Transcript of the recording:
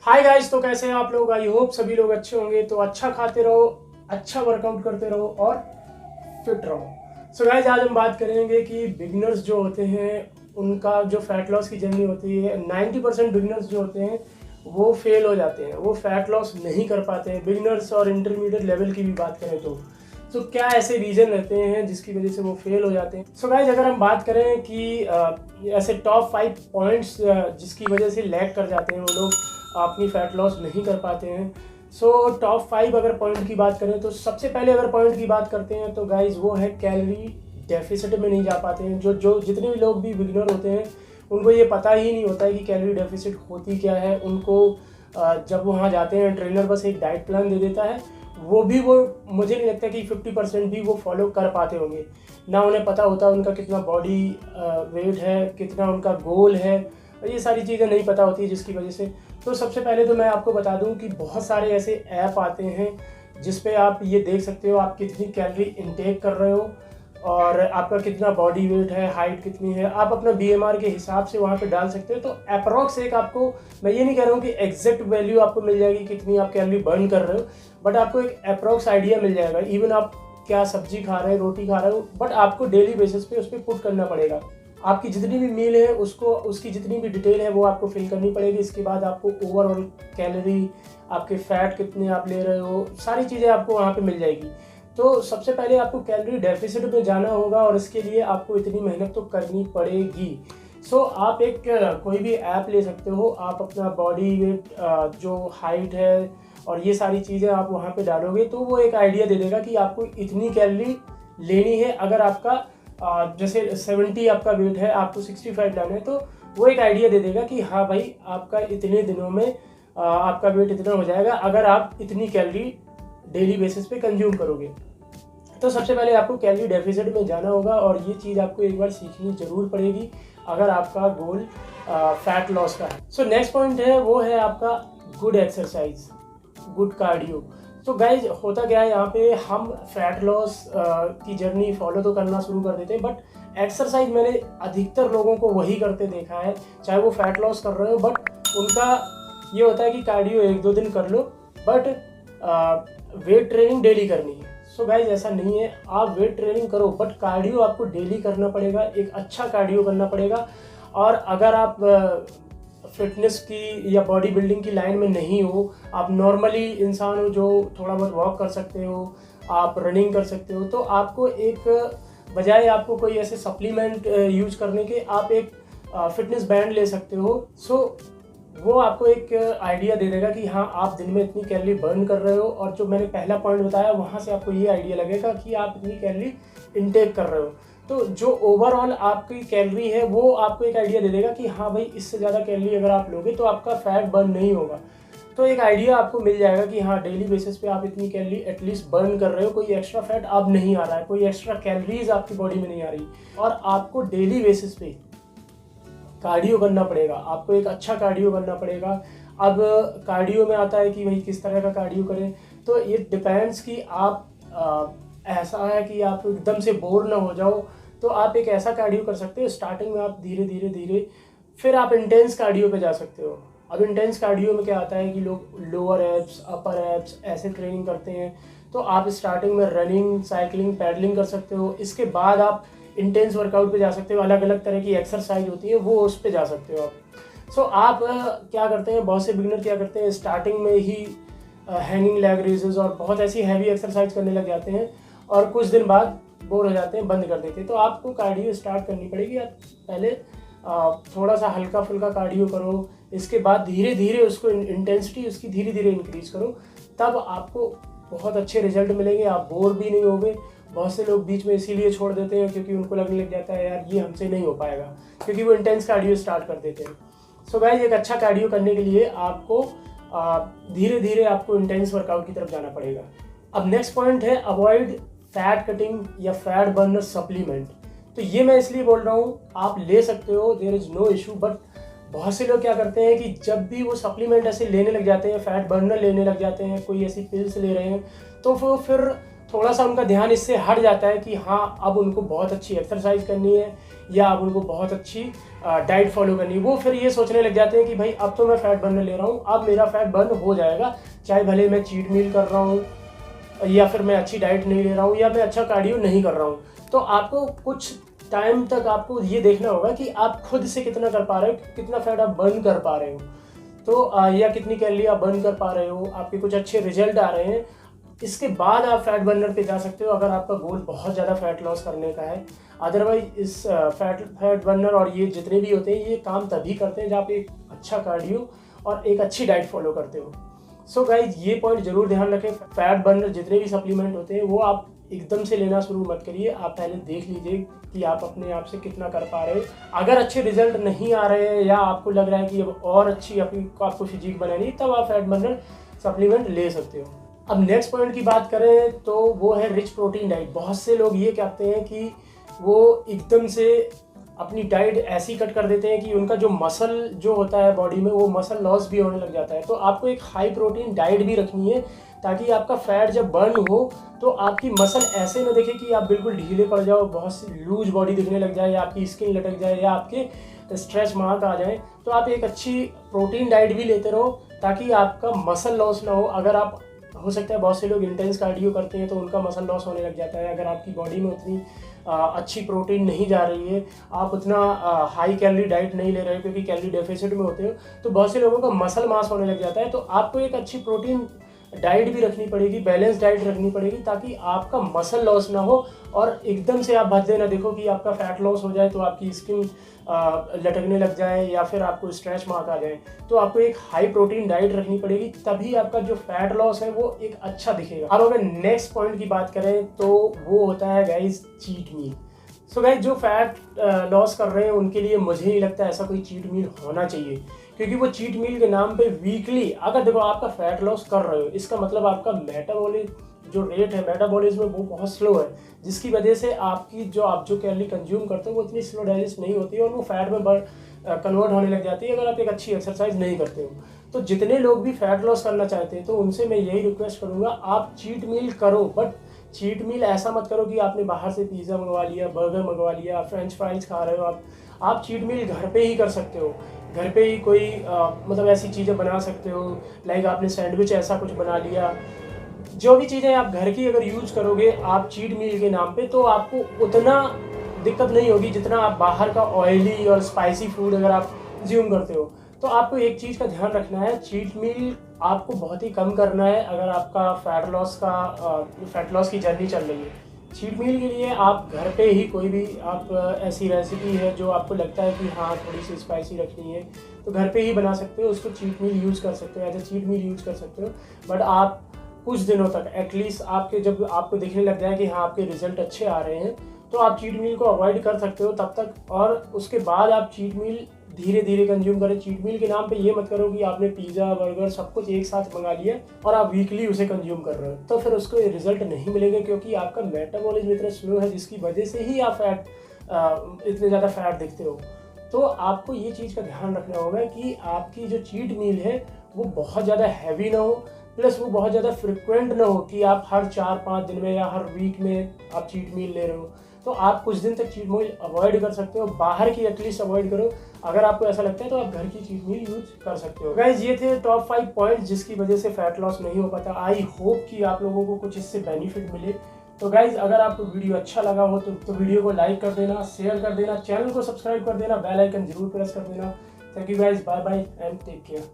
Hi guys, तो कैसे हैं आप लोग। आई होप सभी लोग अच्छे होंगे। तो अच्छा खाते रहो, अच्छा वर्कआउट करते रहो और फिट रहो। सो गाइस, आज हम बात करेंगे कि बिगिनर्स जो होते हैं उनका जो फैट लॉस की जर्नी होती है, 90% बिगिनर्स जो होते हैं वो फेल हो जाते हैं, वो फैट लॉस नहीं कर पाते हैं। बिगिनर्स और इंटरमीडिएट लेवल की भी बात करें तो क्या ऐसे रीजन रहते हैं जिसकी वजह से वो फेल हो जाते हैं। सो गाइस, अगर हम बात करें कि ऐसे टॉप 5 पॉइंट्स जिसकी वजह से लैग कर जाते हैं वो लोग, अपनी फैट लॉस नहीं कर पाते हैं। सो टॉप 5 अगर पॉइंट की बात करें तो सबसे पहले अगर पॉइंट की बात करते हैं तो गाइज वो है कैलोरी डेफिसिट में नहीं जा पाते हैं। जो जो जितने भी लोग भी बिगिनर होते हैं उनको ये पता ही नहीं होता है कि कैलोरी डेफिसिट होती क्या है। उनको जब वहाँ जाते हैं ट्रेनर बस एक डाइट प्लान दे देता है, वो मुझे नहीं लगता कि 50% भी वो फॉलो कर पाते होंगे। ना उन्हें पता होता उनका कितना बॉडी वेट है, कितना उनका गोल है, ये सारी चीज़ें नहीं पता होती जिसकी वजह से। तो सबसे पहले तो मैं आपको बता दूं कि बहुत सारे ऐसे ऐप आते हैं जिस पे आप ये देख सकते हो आप कितनी कैलोरी इनटेक कर रहे हो और आपका कितना बॉडी वेट है, हाइट कितनी है। आप अपना बीएमआर के हिसाब से वहाँ पे डाल सकते हो। तो अप्रॉक्स एक आपको, मैं ये नहीं कह रहा हूँ कि एग्जैक्ट वैल्यू आपको मिल जाएगी कितनी आप कैलोरी बर्न कर रहे हो, बट आपको एक अप्रॉक्स आइडिया मिल जाएगा। इवन आप क्या सब्जी खा रहे हो, रोटी खा रहे हो, बट आपको डेली बेसिस पे उस पर पुट करना पड़ेगा। आपकी जितनी भी मील है उसको, उसकी जितनी भी डिटेल है वो आपको फिल करनी पड़ेगी। इसके बाद आपको ओवरऑल कैलोरी, आपके फैट कितने आप ले रहे हो, सारी चीज़ें आपको वहाँ पे मिल जाएगी। तो सबसे पहले आपको कैलोरी डेफिसिट में जाना होगा और इसके लिए आपको इतनी मेहनत तो करनी पड़ेगी। सो आप एक कोई भी ऐप ले सकते हो, आप अपना बॉडी वेट, जो हाइट है और ये सारी चीज़ें आप वहाँ पे डालोगे तो वो एक आइडिया दे देगा कि आपको इतनी कैलोरी लेनी है। अगर आपका जैसे 70 आपका वेट है, आपको 65 लाना है, तो वो एक आइडिया दे देगा कि हाँ भाई आपका इतने दिनों में आपका वेट इतना हो जाएगा अगर आप इतनी कैलोरी डेली बेसिस पे कंज्यूम करोगे। तो सबसे पहले आपको कैलोरी डेफिसिट में जाना होगा और ये चीज़ आपको एक बार सीखनी जरूर पड़ेगी अगर आपका गोल फैट लॉस का है। सो नेक्स्ट पॉइंट है वो है आपका गुड एक्सरसाइज, गुड कार्डियो। तो गाइज होता क्या है, यहाँ पे हम फैट लॉस की जर्नी फॉलो तो करना शुरू कर देते हैं, बट एक्सरसाइज मैंने अधिकतर लोगों को वही करते देखा है, चाहे वो फैट लॉस कर रहे हो, बट उनका ये होता है कि कार्डियो 1-2 दिन कर लो, बट वेट ट्रेनिंग डेली करनी है। सो गाइज ऐसा नहीं है, आप वेट ट्रेनिंग करो बट कार्डियो आपको डेली करना पड़ेगा, एक अच्छा कार्डियो करना पड़ेगा। और अगर आप फिटनेस की या बॉडी बिल्डिंग की लाइन में नहीं हो, आप नॉर्मली इंसान हो जो थोड़ा बहुत वॉक कर सकते हो, आप रनिंग कर सकते हो, तो आपको एक बजाय आपको कोई ऐसे सप्लीमेंट यूज करने के आप एक फिटनेस बैंड ले सकते हो। सो वो आपको एक आइडिया दे देगा कि हाँ आप दिन में इतनी कैलोरी बर्न कर रहे हो, और जो मैंने पहला पॉइंट बताया वहाँ से आपको ये आइडिया लगेगा कि आप इतनी कैलोरी इनटेक कर रहे हो। तो जो ओवरऑल आपकी कैलोरी है वो आपको एक आइडिया दे देगा कि हाँ भाई इससे ज़्यादा कैलोरी अगर आप लोगे तो आपका फैट बर्न नहीं होगा। तो एक आइडिया आपको मिल जाएगा कि हाँ डेली बेसिस पे आप इतनी कैलोरी एटलीस्ट बर्न कर रहे हो, कोई एक्स्ट्रा फैट अब नहीं आ रहा है, कोई एक्स्ट्रा कैलोरीज आपकी बॉडी में नहीं आ रही। और आपको डेली बेसिस पे कार्डियो करना पड़ेगा, आपको एक अच्छा कार्डियो करना पड़ेगा। अब कार्डियो में आता है कि भाई किस तरह का कार्डियो करें, तो ये डिपेंड्स कि आप ऐसा है कि आप एकदम से बोर ना हो जाओ, तो आप एक ऐसा कार्डियो कर सकते हो। स्टार्टिंग में आप धीरे धीरे धीरे, फिर आप इंटेंस कार्डियो पे जा सकते हो। अब इंटेंस कार्डियो में क्या आता है कि लोग लोअर एब्स, अपर एब्स ऐसे ट्रेनिंग करते हैं। तो आप स्टार्टिंग में रनिंग, साइकिलिंग, पैडलिंग कर सकते हो। इसके बाद आप इंटेंस वर्कआउट पे जा सकते हो, अलग अलग तरह की एक्सरसाइज होती है वो उस पे जा सकते हो आप। सो आप क्या करते हैं, बहुत से बिगिनर क्या करते हैं, स्टार्टिंग में ही हैंगिंग लेग रेजेस और बहुत ऐसी हैवी एक्सरसाइज करने लग जाते हैं और कुछ दिन बाद बोर हो जाते हैं, बंद कर देते हैं। तो आपको कार्डियो स्टार्ट करनी पड़ेगी। आप पहले थोड़ा सा हल्का फुल्का कार्डियो करो, इसके बाद धीरे धीरे उसको इंटेंसिटी उसकी धीरे धीरे इंक्रीज करो, तब आपको बहुत अच्छे रिजल्ट मिलेंगे, आप बोर भी नहीं होगे। बहुत से लोग बीच में इसीलिए छोड़ देते हैं क्योंकि उनको लगने लग जाता है यार ये हमसे नहीं हो पाएगा, क्योंकि वो इंटेंस कार्डियो स्टार्ट कर देते हैं। सो गाइस एक अच्छा कार्डियो करने के लिए आपको धीरे धीरे आपको इंटेंस वर्कआउट की तरफ जाना पड़ेगा। अब नेक्स्ट पॉइंट है अवॉइड फैट कटिंग या फैट बर्नर सप्लीमेंट। तो ये मैं इसलिए बोल रहा हूँ, आप ले सकते हो, there is no issue, but बहुत से लोग क्या करते हैं कि जब भी वो सप्लीमेंट ऐसे लेने लग जाते हैं, फैट बर्नर लेने लग जाते हैं, कोई ऐसी पिल्स ले रहे हैं, तो वो फिर थोड़ा सा उनका ध्यान इससे हट जाता है कि हाँ अब उनको बहुत अच्छी एक्सरसाइज करनी है या अब उनको बहुत अच्छी डाइट फॉलो करनी है। वो फिर ये सोचने लग जाते हैं कि भाई अब तो मैं फैट बर्नर ले रहा हूँ, अब मेरा फैट बर्न हो जाएगा, चाहे भले मैं चीट मील कर रहा हूँ या फिर मैं अच्छी डाइट नहीं ले रहा हूँ या मैं अच्छा कार्डियो नहीं कर रहा हूँ। तो आपको कुछ टाइम तक आपको ये देखना होगा कि आप खुद से कितना कर पा रहे हो, कितना फैट आप बर्न कर पा रहे हो, तो या कितनी कैलोरी आप बर्न कर पा रहे हो, आपके कुछ अच्छे रिजल्ट आ रहे हैं। इसके बाद आप फैट बर्नर पे जा सकते हो अगर आपका गोल बहुत ज़्यादा फैट लॉस करने का है। अदरवाइज इस फैट बर्नर और ये जितने भी होते हैं ये काम तभी करते हैं जब आप एक अच्छा कार्डियो और एक अच्छी डाइट फॉलो करते हो। सो गाइज ये पॉइंट जरूर ध्यान रखें, फैट बर्नर जितने भी सप्लीमेंट होते हैं वो आप एकदम से लेना शुरू मत करिए। आप पहले देख लीजिए कि आप अपने आप से कितना कर पा रहे हो। अगर अच्छे रिजल्ट नहीं आ रहे हैं या आपको लग रहा है कि अब और अच्छी आपको फिजिक बनानी है, तब आप फैट बर्नर सप्लीमेंट ले सकते हो। अब नेक्स्ट पॉइंट की बात करें तो वो है रिच प्रोटीन डाइट। बहुत से लोग ये कहते हैं कि वो एकदम से अपनी डाइट ऐसी कट कर देते हैं कि उनका जो मसल जो होता है बॉडी में वो मसल लॉस भी होने लग जाता है। तो आपको एक हाई प्रोटीन डाइट भी रखनी है ताकि आपका फैट जब बर्न हो तो आपकी मसल ऐसे न दिखे कि आप बिल्कुल ढीले पड़ जाओ, बहुत सी लूज बॉडी दिखने लग जाए या आपकी स्किन लटक जाए या आपके स्ट्रेच मार्क आ जाए। तो आप एक अच्छी प्रोटीन डाइट भी लेते रहो ताकि आपका मसल लॉस ना हो। अगर आप हो सकता है बहुत से लोग इंटेंस कार्डियो करते हैं तो उनका मसल लॉस होने लग जाता है। अगर आपकी बॉडी में उतनी अच्छी प्रोटीन नहीं जा रही है, आप उतना हाई कैलोरी डाइट नहीं ले रहे हो क्योंकि कैलोरी डेफिसिट में होते हो, तो बहुत से लोगों का मसल मास होने लग जाता है। तो आपको एक अच्छी प्रोटीन डाइट भी रखनी पड़ेगी, बैलेंस डाइट रखनी पड़ेगी ताकि आपका मसल लॉस ना हो और एकदम से आप भद्दे ना देखो कि आपका फैट लॉस हो जाए तो आपकी स्किन लटकने लग जाए या फिर आपको स्ट्रेच मार्क आ जाए। तो आपको एक हाई प्रोटीन डाइट रखनी पड़ेगी, तभी आपका जो फैट लॉस है वो एक अच्छा दिखेगा। अब अगर नेक्स्ट पॉइंट की बात करें तो वो होता है guys cheat meal. So guys जो फैट लॉस कर रहे हैं उनके लिए मुझे नहीं लगता ऐसा कोई चीट मील होना चाहिए, क्योंकि वो चीट मील के नाम पे वीकली अगर देखो आपका फैट लॉस कर रहे हो, इसका मतलब आपका मेटाबॉलिज्म जो रेट है मेटाबॉलिज्म वो बहुत स्लो है, जिसकी वजह से आपकी आप जो कैलोरी कंज्यूम करते हो वो इतनी स्लो डाइजेस्ट नहीं होती है और वो फैट में कन्वर्ट होने लग जाती है अगर आप एक अच्छी एक्सरसाइज नहीं करते हो। तो जितने लोग भी फैट लॉस करना चाहते हैं तो उनसे मैं यही रिक्वेस्ट करूँगा, आप चीट मील करो, बट चीट मील ऐसा मत करो कि आपने बाहर से पिज़्ज़ा मंगवा लिया, बर्गर मंगवा लिया, फ्रेंच फ्राइज खा रहे हो। आप चीट मील घर पे ही कर सकते हो। घर पे ही कोई मतलब ऐसी चीज़ें बना सकते हो, लाइक आपने सैंडविच ऐसा कुछ बना लिया। जो भी चीज़ें आप घर की अगर यूज करोगे आप चीट मील के नाम पे, तो आपको उतना दिक्कत नहीं होगी जितना आप बाहर का ऑयली और स्पाइसी फूड अगर आप कंज्यूम करते हो। तो आपको एक चीज़ का ध्यान रखना है, चीट मील आपको बहुत ही कम करना है अगर आपका फैट लॉस की जर्नी चल रही है। चीट मील के लिए आप घर पे ही कोई भी आप ऐसी रेसिपी है जो आपको लगता है कि हाँ थोड़ी सी स्पाइसी रखनी है तो घर पे ही बना सकते हो, उसको चीट मील यूज़ कर सकते हो, as a cheat meal use कर सकते हो। बट आप कुछ दिनों तक एटलीस्ट जब आपको दिखने लग जाए कि हाँ आपके रिजल्ट अच्छे आ रहे हैं तो आप चीट मील को अवॉइड कर सकते हो तब तक, और उसके बाद आप चीट मील धीरे धीरे कंज्यूम करें। चीट मील के नाम पे ये मत करो कि आपने पिज़्ज़ा बर्गर सब कुछ एक साथ मंगा लिया और आप वीकली उसे कंज्यूम कर रहे हो, तो फिर उसको रिजल्ट नहीं मिलेगा क्योंकि आपका मेटाबॉलिज्म इतना स्लो है जिसकी वजह से ही आप इतने ज़्यादा फैट दिखते हो। तो आपको ये चीज़ का ध्यान रखना होगा कि आपकी जो चीट मील है वो बहुत ज़्यादा हैवी ना हो, प्लस वो बहुत ज़्यादा फ्रिक्वेंट ना हो कि आप हर 4-5 दिन में या हर वीक में आप चीट मील ले रहे हो। तो आप कुछ दिन तक चीट मील अवॉइड कर सकते हो, बाहर की एटलीस्ट अवॉइड करो। अगर आपको ऐसा लगता है तो आप घर की चीट मील यूज कर सकते हो। गाइज ये थे टॉप 5 पॉइंट्स जिसकी वजह से फैट लॉस नहीं हो पाता। आई होप कि आप लोगों को कुछ इससे बेनिफिट मिले। तो गाइज अगर आपको वीडियो अच्छा लगा हो तो वीडियो को लाइक कर देना, शेयर कर देना, चैनल को सब्सक्राइब कर देना, बेल आइकन जरूर प्रेस कर देना। Thank you guys, bye bye and take care.